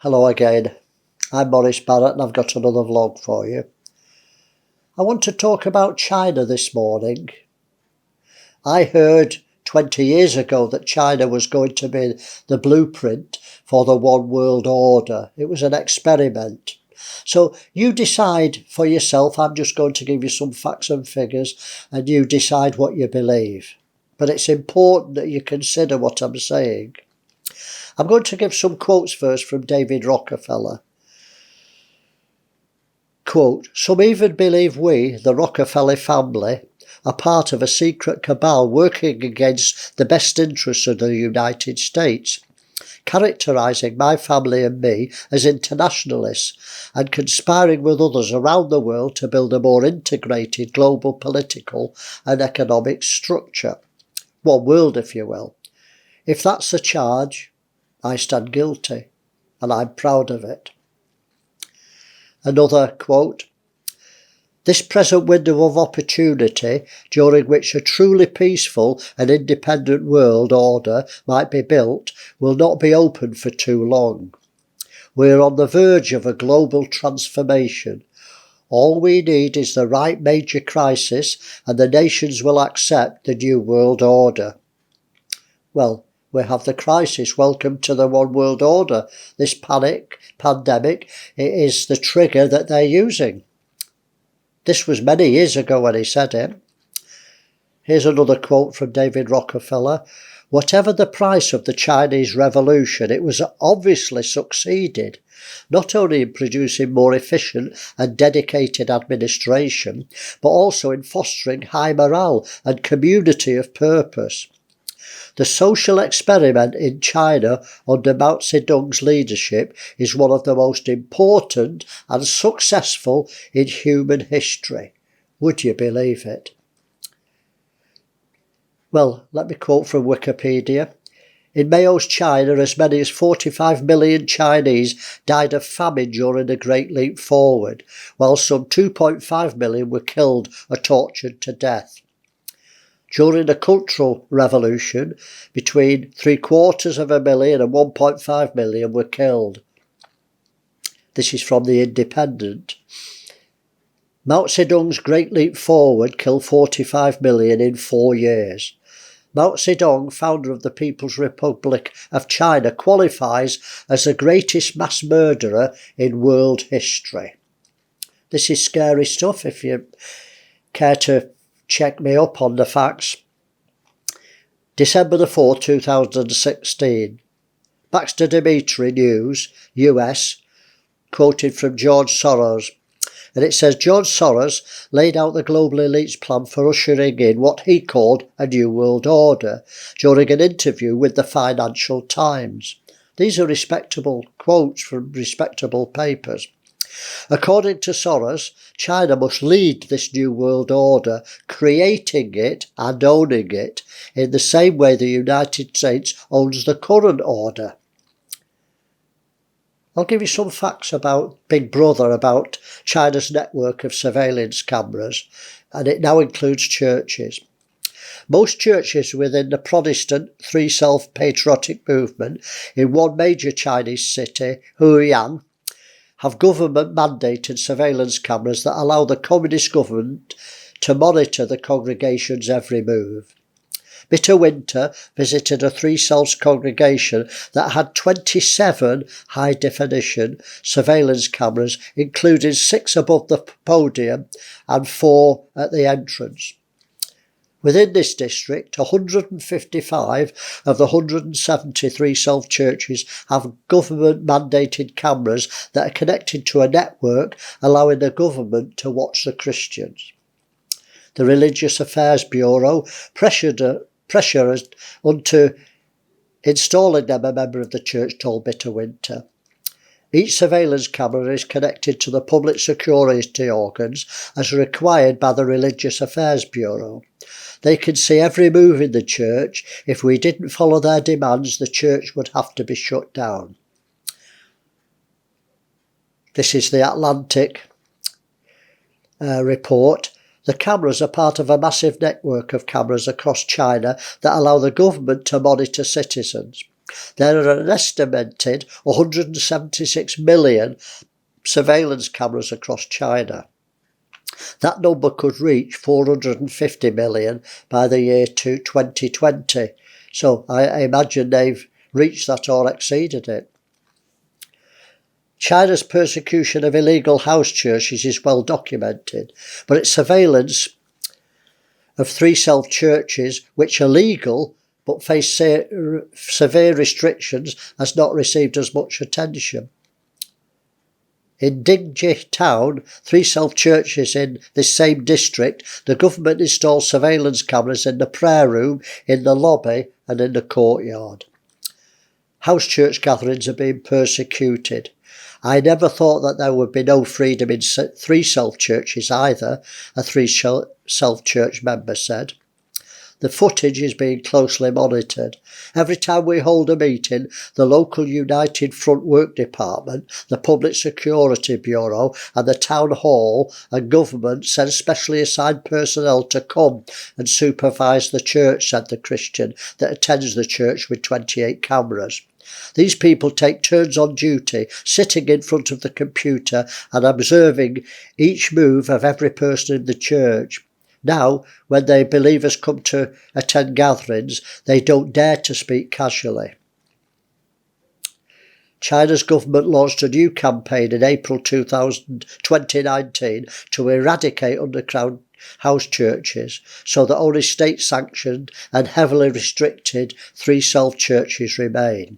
Hello again, I'm Maurice Barratt and I've got another vlog for you. I want to talk about China this morning. I heard 20 years ago that China was going to be the blueprint for the one world order. It was an experiment. So you decide for yourself. I'm just going to give you some facts and figures and you decide what you believe. But it's important that you consider what I'm saying. I'm going to give some quotes first from David Rockefeller. Quote, "Some even believe we, the Rockefeller family, are part of a secret cabal working against the best interests of the United States, characterising my family and me as internationalists and conspiring with others around the world to build a more integrated global political and economic structure. One world, if you will. If that's the charge, I stand guilty, and I'm proud of it." Another quote, "This present window of opportunity, during which a truly peaceful and independent world order might be built, will not be open for too long. We are on the verge of a global transformation. All we need is the right major crisis and the nations will accept the new world order." Well, we have the crisis. Welcome to the one world order. This pandemic, it is the trigger that they're using. This was many years ago when he said it. Here's another quote from David Rockefeller. "Whatever the price of the Chinese Revolution, it was obviously succeeded, not only in producing more efficient and dedicated administration, but also in fostering high morale and community of purpose. The social experiment in China under Mao Zedong's leadership is one of the most important and successful in human history." Would you believe it? Well, let me quote from Wikipedia. "In Mao's China, as many as 45 million Chinese died of famine during the Great Leap Forward, while some 2.5 million were killed or tortured to death. During the Cultural Revolution, between 750,000 and 1.5 million were killed." This is from The Independent. "Mao Zedong's Great Leap Forward killed 45 million in 4 years. Mao Zedong, founder of the People's Republic of China, qualifies as the greatest mass murderer in world history." This is scary stuff if you care to check me up on the facts. December the 4th, 2016. Baxter Dimitri News, US, quoted from George Soros. And it says, "George Soros laid out the global elite's plan for ushering in what he called a new world order during an interview with the Financial Times." These are respectable quotes from respectable papers. "According to Soros, China must lead this new world order, creating it and owning it in the same way the United States owns the current order." I'll give you some facts about Big Brother, about China's network of surveillance cameras, and it now includes churches. Most churches within the Protestant Three Self-Patriotic movement in one major Chinese city, Huiyan, have government-mandated surveillance cameras that allow the communist government to monitor the congregation's every move. Bitter Winter visited a Three Selves congregation that had 27 high-definition surveillance cameras, including 6 above the podium and 4 at the entrance. Within this district, 155 of the 173 self-churches have government-mandated cameras that are connected to a network allowing the government to watch the Christians. The Religious Affairs Bureau pressured unto installing them, a member of the church told Bitter Winter. Each surveillance camera is connected to the public security organs as required by the Religious Affairs Bureau. They can see every move in the church. If we didn't follow their demands, the church would have to be shut down." This is the Atlantic report. "The cameras are part of a massive network of cameras across China that allow the government to monitor citizens. There are an estimated 176 million surveillance cameras across China. That number could reach 450 million by the year 2020. So I imagine they've reached that or exceeded it. China's persecution of illegal house churches is well documented, but its surveillance of 3 self-churches, which are legal but face severe restrictions, has not received as much attention. In Dingji town, 3 self-churches in this same district, the government installed surveillance cameras in the prayer room, in the lobby and in the courtyard. House church gatherings are being persecuted. I never thought that there would be no freedom in 3 self-churches either, a 3 self-church member said. The footage is being closely monitored. Every time we hold a meeting, the local United Front Work Department, the Public Security Bureau and the Town Hall and government send specially assigned personnel to come and supervise the church, said the Christian that attends the church with 28 cameras. These people take turns on duty, sitting in front of the computer and observing each move of every person in the church. Now, when the believers come to attend gatherings, they don't dare to speak casually. China's government launched a new campaign in April 2019 to eradicate underground house churches, so that only state-sanctioned and heavily restricted 3 self-churches remain.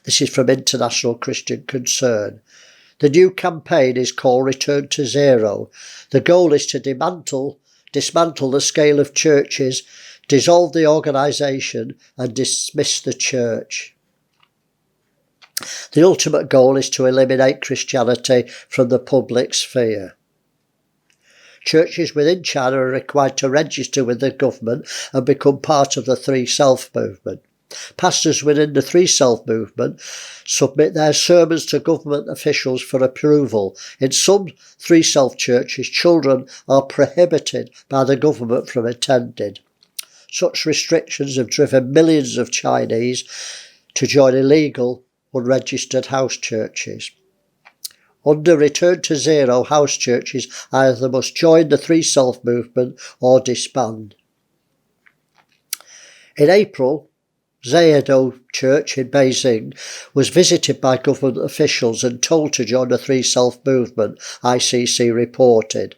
This is from International Christian Concern. The new campaign is called Return to Zero. The goal is to dismantle the scale of churches, dissolve the organisation and dismiss the church. The ultimate goal is to eliminate Christianity from the public sphere. Churches within China are required to register with the government and become part of the 3 Self movement. Pastors within the 3 Self movement submit their sermons to government officials for approval. In some 3 Self churches, children are prohibited by the government from attending. Such restrictions have driven millions of Chinese to join illegal, unregistered house churches. Under Return to Zero, house churches either must join the 3 Self movement or disband. In April, Zayado Church in Beijing was visited by government officials and told to join the 3 Self movement, ICC reported.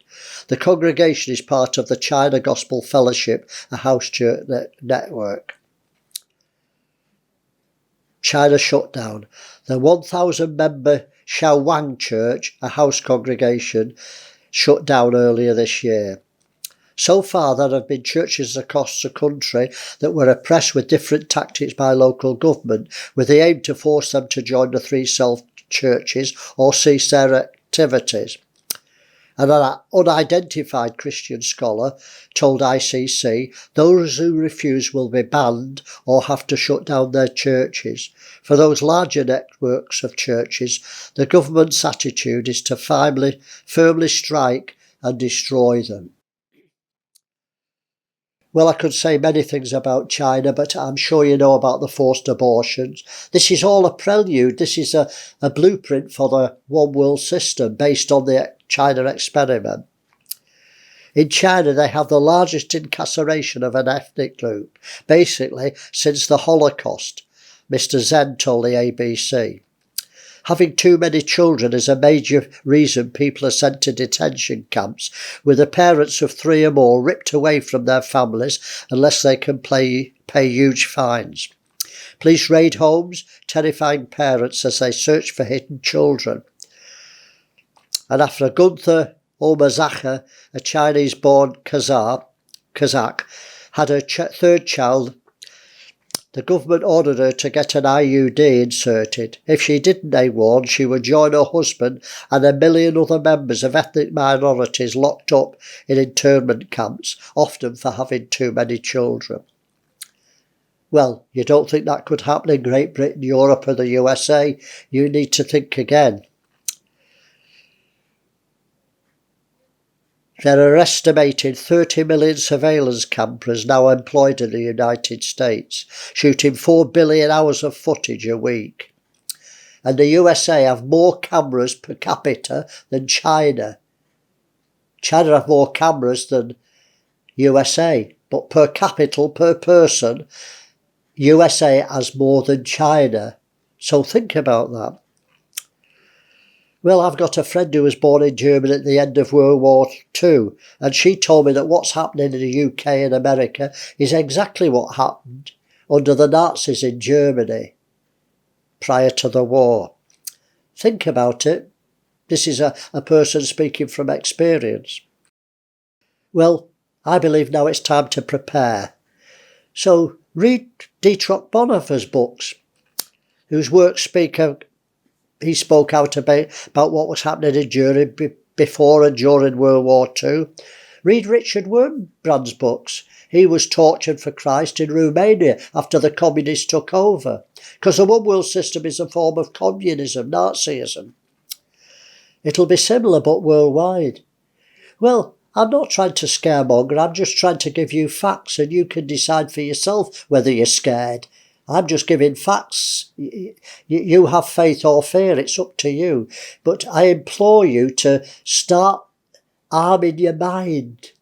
The congregation is part of the China Gospel Fellowship, a house church network. China shut down. The 1,000-member Shaowang Church, a house congregation, shut down earlier this year. So far, there have been churches across the country that were oppressed with different tactics by local government, with the aim to force them to join the 3 Self churches or cease their activities. An unidentified Christian scholar told ICC those who refuse will be banned or have to shut down their churches. For those larger networks of churches, the government's attitude is to firmly strike and destroy them. Well, I could say many things about China, but I'm sure you know about the forced abortions. This is all a prelude. This is a blueprint for the one world system based on the China experiment. In China, they have the largest incarceration of an ethnic group, basically since the Holocaust, Mr. Zen told the ABC. Having too many children is a major reason people are sent to detention camps, with the parents of 3 or more ripped away from their families unless they can pay huge fines. Police raid homes, terrifying parents as they search for hidden children. And after Gunther Omazacher, a Chinese-born Kazakh, had her 3rd child, the government ordered her to get an IUD inserted. If she didn't, they warned, she would join her husband and 1 million other members of ethnic minorities locked up in internment camps, often for having too many children. Well, you don't think that could happen in Great Britain, Europe or the USA? You need to think again. There are estimated 30 million surveillance cameras now employed in the United States, shooting 4 billion hours of footage a week. And the USA have more cameras per capita than China. China have more cameras than USA, but per capita, per person, USA has more than China. So think about that. Well, I've got a friend who was born in Germany at the end of World War II, and she told me that what's happening in the UK and America is exactly what happened under the Nazis in Germany prior to the war. Think about it. This is a person speaking from experience. Well, I believe now it's time to prepare. So read Dietrich Bonhoeffer's books, whose works he spoke out about what was happening in Germany before and during World War II. Read Richard Wurmbrand's books. He was tortured for Christ in Romania after the communists took over, because the one world system is a form of communism, Nazism. It'll be similar but worldwide. Well, I'm not trying to scaremonger, I'm just trying to give you facts and you can decide for yourself whether you're scared. I'm just giving facts. You have faith or fear, it's up to you. But I implore you to start arming your mind.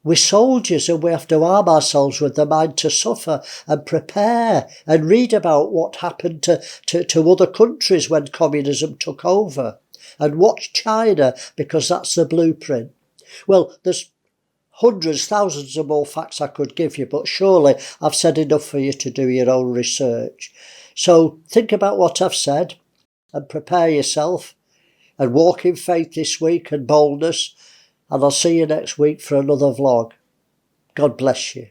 We're soldiers and we have to arm ourselves with the mind to suffer and prepare and read about what happened to other countries when communism took over. And watch China, because that's the blueprint. Well, there's hundreds, thousands of more facts I could give you, but surely I've said enough for you to do your own research. So think about what I've said and prepare yourself and walk in faith this week and boldness. And I'll see you next week for another vlog. God bless you.